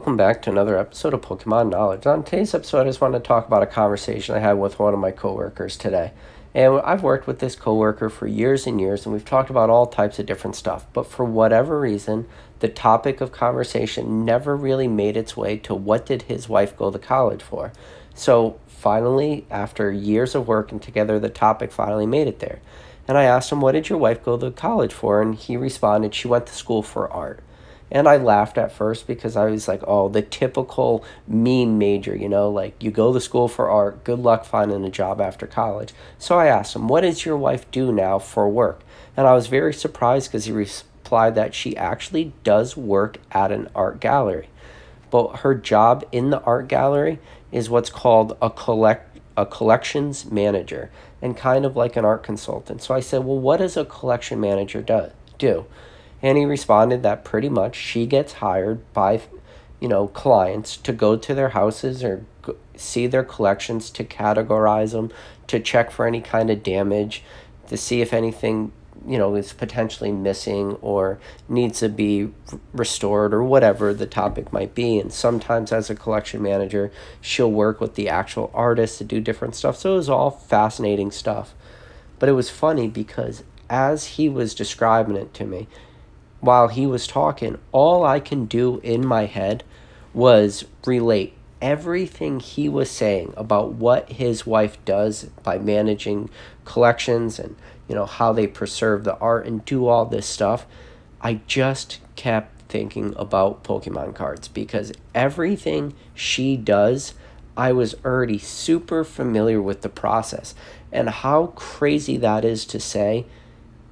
welcome back to another episode of Pokemon Knowledge. On today's episode, I just want to talk about a conversation I had with one of my coworkers today. And I've worked with this coworker for years and years, and we've talked about all types of different stuff. But for whatever reason, the topic of conversation never really made its way to what did his wife go to college for. So finally, after years of working together, the topic finally made it there. And I asked him, what did your wife go to college for? And he responded, she went to school for art. And I laughed at first because I was like, oh, the typical meme major, like you go to school for art, good luck finding a job after college. So I asked him, what does your wife do now for work? And I was very surprised because he replied that she actually does work at an art gallery. But her job in the art gallery is what's called a collections manager and kind of like an art consultant. So I said, well, what does a collection manager do? And he responded that pretty much she gets hired by, clients to go to their houses or see their collections, to categorize them, to check for any kind of damage, to see if anything, is potentially missing or needs to be restored or whatever the topic might be. And sometimes as a collection manager, she'll work with the actual artists to do different stuff. So it was all fascinating stuff. But it was funny because as he was describing it to me, while he was talking, all I can do in my head was relate everything he was saying about what his wife does by managing collections and, how they preserve the art and do all this stuff. I just kept thinking about Pokemon cards because everything she does, I was already super familiar with the process. And how crazy that is to say,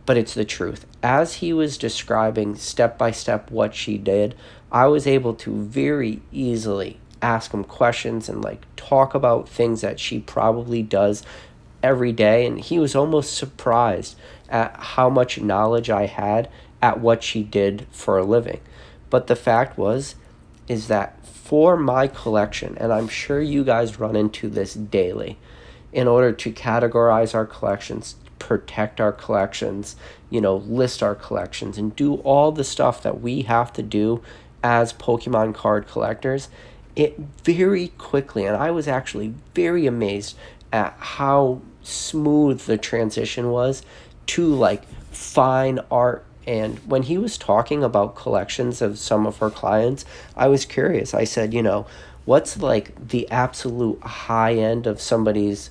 but it's the truth. As he was describing step by step what she did, I was able to very easily ask him questions and talk about things that she probably does every day. And he was almost surprised at how much knowledge I had at what she did for a living. But the fact is that for my collection, and I'm sure you guys run into this daily, in order to categorize our collections, protect our collections, list our collections, and do all the stuff that we have to do as Pokemon card collectors, it very quickly, and I was actually very amazed at how smooth the transition was to fine art. And when he was talking about collections of some of her clients, I was curious. I said, what's the absolute high end of somebody's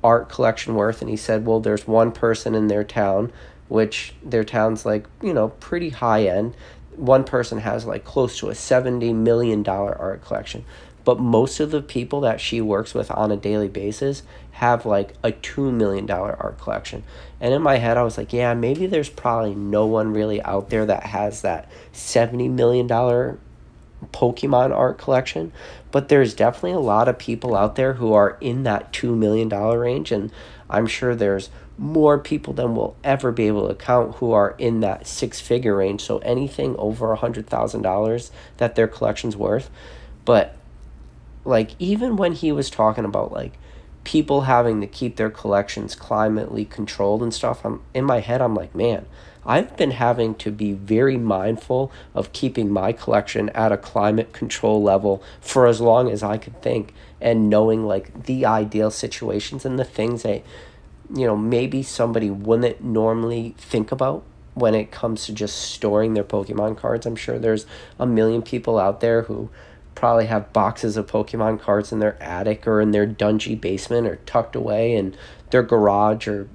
art collection worth? And he said, well, there's one person in their town, which their town's pretty high end. One person has close to a $70 million art collection. But most of the people that she works with on a daily basis have a $2 million art collection. And in my head, I was like, yeah, maybe there's probably no one really out there that has that $70 million Pokemon art collection, but there's definitely a lot of people out there who are in that $2 million range, and I'm sure there's more people than we'll ever be able to count who are in that six-figure range, so anything over $100,000 that their collection's worth. But even when he was talking about people having to keep their collections climately controlled and stuff, in my head I'm like, man, I've been having to be very mindful of keeping my collection at a climate control level for as long as I could think, and knowing the ideal situations and the things that, maybe somebody wouldn't normally think about when it comes to just storing their Pokemon cards. I'm sure there's a million people out there who probably have boxes of Pokemon cards in their attic or in their dungy basement or tucked away in their garage, or,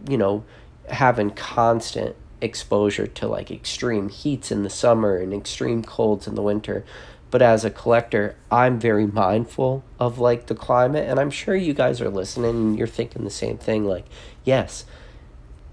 having constant exposure to extreme heats in the summer and extreme colds in the winter. But as a collector, I'm very mindful of the climate, and I'm sure you guys are listening and you're thinking the same thing. Yes,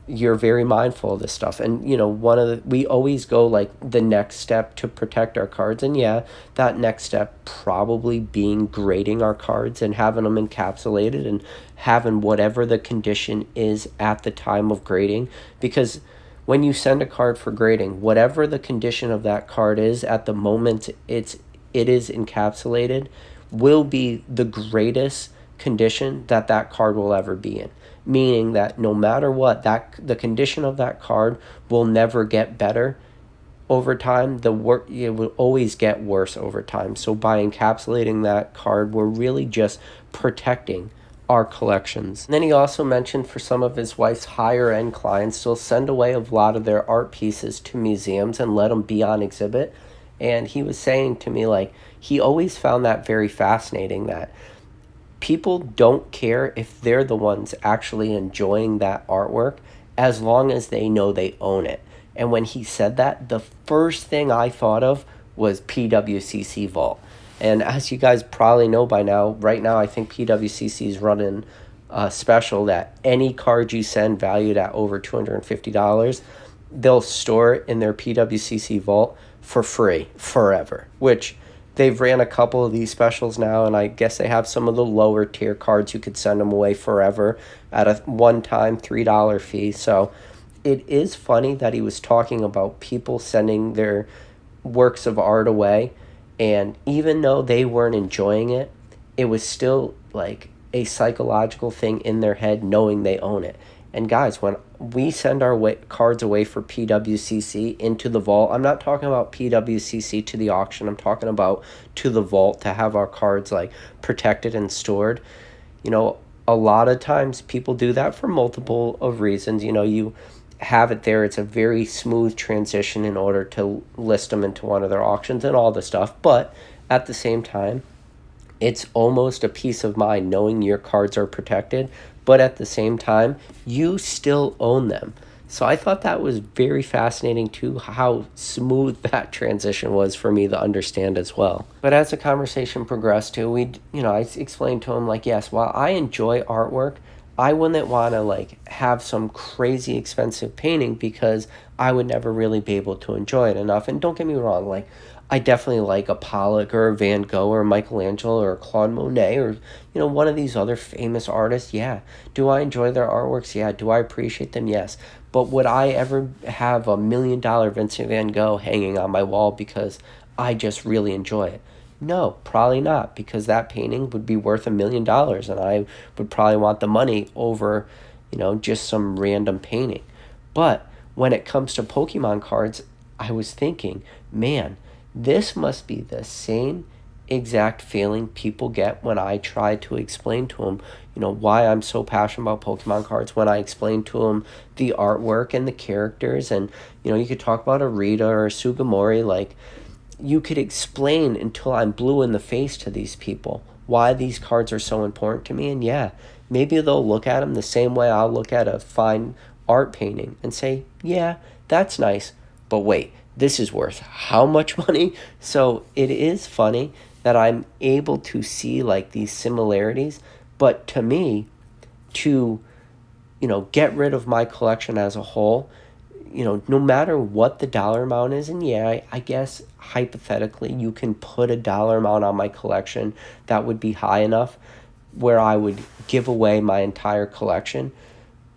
you're very mindful of this stuff. And we always go the next step to protect our cards, and yeah, that next step probably being grading our cards and having them encapsulated and having whatever the condition is at the time of grading. Because when you send a card for grading, whatever the condition of that card is at the moment it is encapsulated will be the greatest condition that card will ever be in. Meaning that no matter what, the condition of that card will never get better over time, the work, it will always get worse over time. So by encapsulating that card, we're really just protecting our collections. And then he also mentioned for some of his wife's higher end clients, he'll send away a lot of their art pieces to museums and let them be on exhibit. And he was saying to me, like, he always found that very fascinating, that people don't care if they're the ones actually enjoying that artwork as long as they know they own it. And when he said that, the first thing I thought of was PWCC Vault. And as you guys probably know by now, right now I think PWCC is running a special that any card you send valued at over $250, they'll store it in their PWCC Vault for free forever, which they've ran a couple of these specials now, and I guess they have some of the lower tier cards you could send them away forever at a one-time $3 fee. So it is funny that he was talking about people sending their works of art away, and even though they weren't enjoying it, it was still like a psychological thing in their head knowing they own it. And guys, when we send our cards away for PWCC into the vault, I'm not talking about PWCC to the auction, I'm talking about to the vault to have our cards like protected and stored. You know, a lot of times people do that for multiple of reasons. You know, you have it there, it's a very smooth transition in order to list them into one of their auctions and all the stuff. But at the same time, it's almost a peace of mind knowing your cards are protected, but at the same time, you still own them. So I thought that was very fascinating too, how smooth that transition was for me to understand as well. But as the conversation progressed too, I explained to him, like, yes, while I enjoy artwork, I wouldn't want to like have some crazy expensive painting because I would never really be able to enjoy it enough. And don't get me wrong, like, I definitely like a Pollock or a Van Gogh or a Michelangelo or a Claude Monet or, one of these other famous artists. Yeah. Do I enjoy their artworks? Yeah. Do I appreciate them? Yes. But would I ever have $1 million Vincent Van Gogh hanging on my wall because I just really enjoy it? No, probably not, because that painting would be worth $1 million and I would probably want the money over, just some random painting. But when it comes to Pokemon cards, I was thinking, man, this must be the same exact feeling people get when I try to explain to them, why I'm so passionate about Pokemon cards, when I explain to them the artwork and the characters. And, you could talk about a Rita or a Sugimori, like, you could explain until I'm blue in the face to these people why these cards are so important to me. And yeah, maybe they'll look at them the same way I'll look at a fine art painting and say, yeah, that's nice, but wait, this is worth how much money? So it is funny that I'm able to see like these similarities, but to me, to, get rid of my collection as a whole, no matter what the dollar amount is, and yeah, I guess hypothetically you can put a dollar amount on my collection that would be high enough where I would give away my entire collection.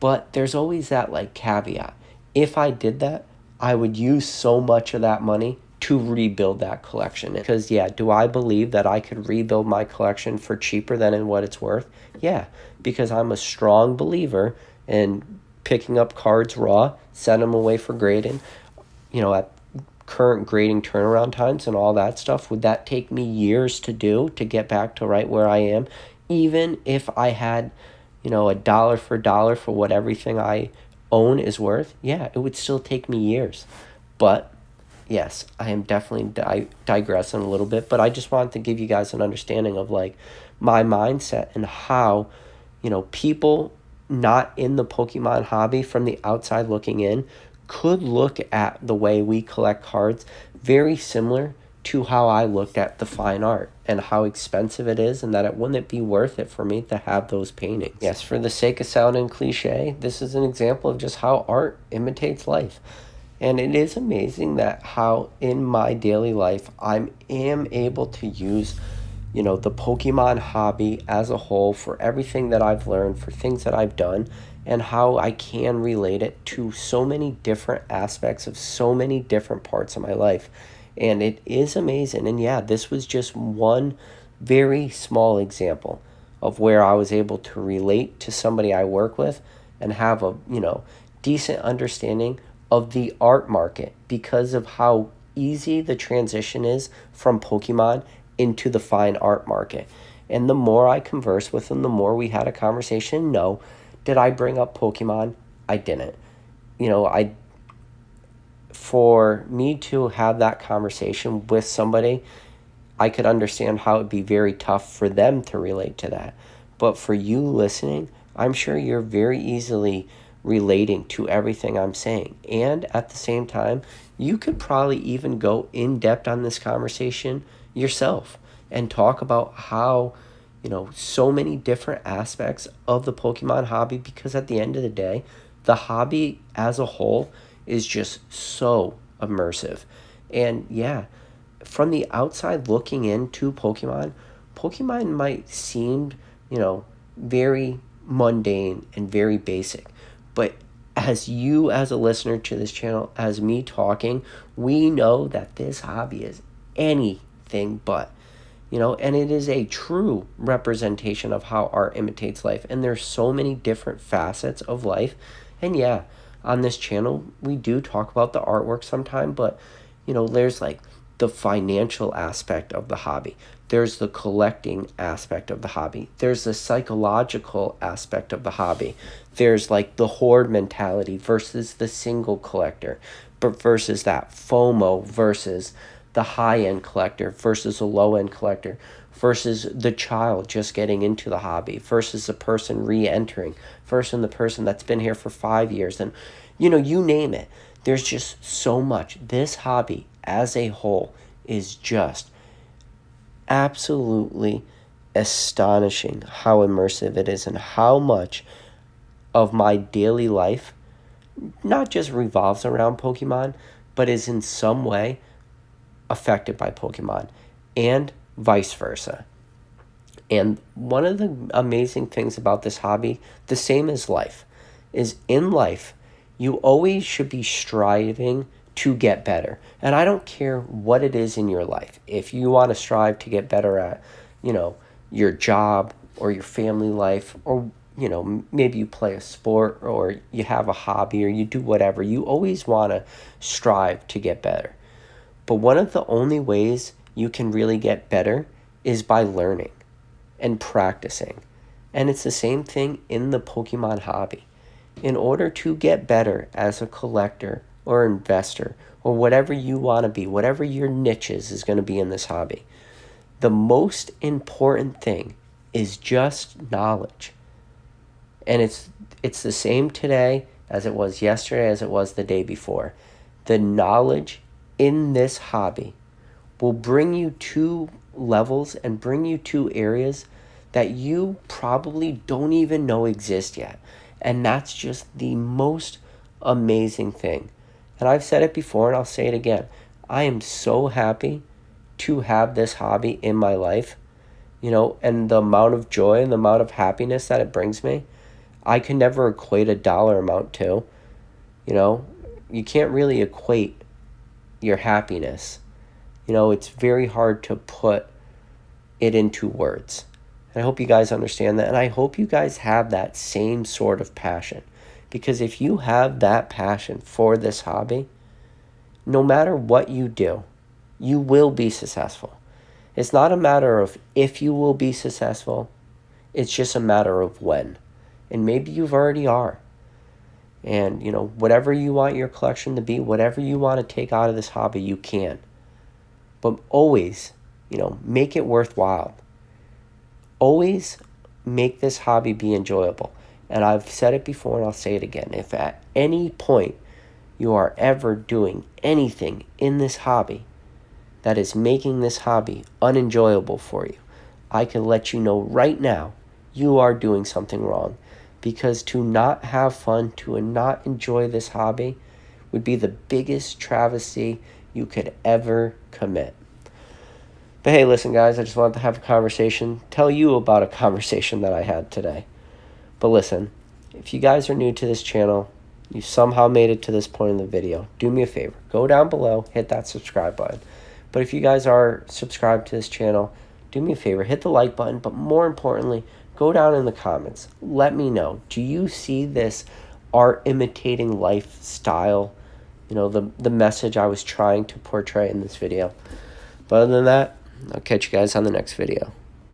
But there's always that like caveat. If I did that, I would use so much of that money to rebuild that collection. Because yeah, do I believe that I could rebuild my collection for cheaper than in what it's worth? Yeah, because I'm a strong believer in picking up cards raw, send them away for grading, at current grading turnaround times and all that stuff. Would that take me years to do to get back to right where I am? Even if I had, a dollar for what everything I own is worth, yeah, it would still take me years. But yes, I am definitely digressing a little bit, but I just wanted to give you guys an understanding of like my mindset and how, people not in the Pokemon hobby from the outside looking in could look at the way we collect cards very similar to how I looked at the fine art and how expensive it is, and that it wouldn't be worth it for me to have those paintings. Yes, for the sake of sounding cliche, this is an example of just how art imitates life. And it is amazing that how in my daily life I am able to use the Pokemon hobby as a whole for everything that I've learned, for things that I've done, and how I can relate it to so many different aspects of so many different parts of my life. And it is amazing. And yeah, this was just one very small example of where I was able to relate to somebody I work with and have a, decent understanding of the art market because of how easy the transition is from Pokemon into the fine art market. And the more I conversed with him, the more we had a conversation. No, did I bring up Pokemon? I didn't. For me to have that conversation with somebody, I could understand how it'd be very tough for them to relate to that. But for you listening, I'm sure you're very easily relating to everything I'm saying. And at the same time, you could probably even go in depth on this conversation yourself and talk about how, so many different aspects of the Pokemon hobby, because at the end of the day, the hobby as a whole is just so immersive. And yeah, from the outside looking into Pokemon might seem, very mundane and very basic. But as you, as a listener to this channel, as me talking, we know that this hobby is anything but. And it is a true representation of how art imitates life. And there's so many different facets of life. And yeah, on this channel, we do talk about the artwork sometime, but, there's like the financial aspect of the hobby. There's the collecting aspect of the hobby. There's the psychological aspect of the hobby. There's like the horde mentality versus the single collector, but versus that FOMO versus the high-end collector versus a low-end collector versus the child just getting into the hobby versus the person re-entering versus the person that's been here for 5 years. And, you name it. There's just so much. This hobby as a whole is just absolutely astonishing how immersive it is and how much of my daily life not just revolves around Pokemon, but is in some way affected by Pokemon, and vice versa. And one of the amazing things about this hobby, the same as life, is in life, you always should be striving to get better. And I don't care what it is in your life. If you want to strive to get better at, your job or your family life, or, maybe you play a sport or you have a hobby or you do whatever, you always want to strive to get better. But one of the only ways you can really get better is by learning and practicing. And it's the same thing in the Pokemon hobby. In order to get better as a collector or investor or whatever you want to be, whatever your niche is going to be in this hobby, the most important thing is just knowledge. And it's the same today as it was yesterday, as it was the day before. The knowledge in this hobby will bring you to levels and bring you to areas that you probably don't even know exist yet. And that's just the most amazing thing. And I've said it before and I'll say it again. I am so happy to have this hobby in my life, and the amount of joy and the amount of happiness that it brings me, I can never equate a dollar amount to. You can't really equate your happiness. It's very hard to put it into words. And I hope you guys understand that. And I hope you guys have that same sort of passion. Because if you have that passion for this hobby, no matter what you do, you will be successful. It's not a matter of if you will be successful. It's just a matter of when. And maybe you've already are. And, whatever you want your collection to be, whatever you want to take out of this hobby, you can. But always, make it worthwhile. Always make this hobby be enjoyable. And I've said it before and I'll say it again. If at any point you are ever doing anything in this hobby that is making this hobby unenjoyable for you, I can let you know right now you are doing something wrong. Because to not have fun, to not enjoy this hobby, would be the biggest travesty you could ever commit. But hey, listen, guys, I just wanted to have a conversation, tell you about a conversation that I had today. But listen, if you guys are new to this channel, you somehow made it to this point in the video, do me a favor. Go down below, hit that subscribe button. But if you guys are subscribed to this channel, do me a favor, hit the like button. But more importantly, go down in the comments. Let me know, do you see this art imitating lifestyle the message I was trying to portray in this video. But other than that, I'll catch you guys on the next video.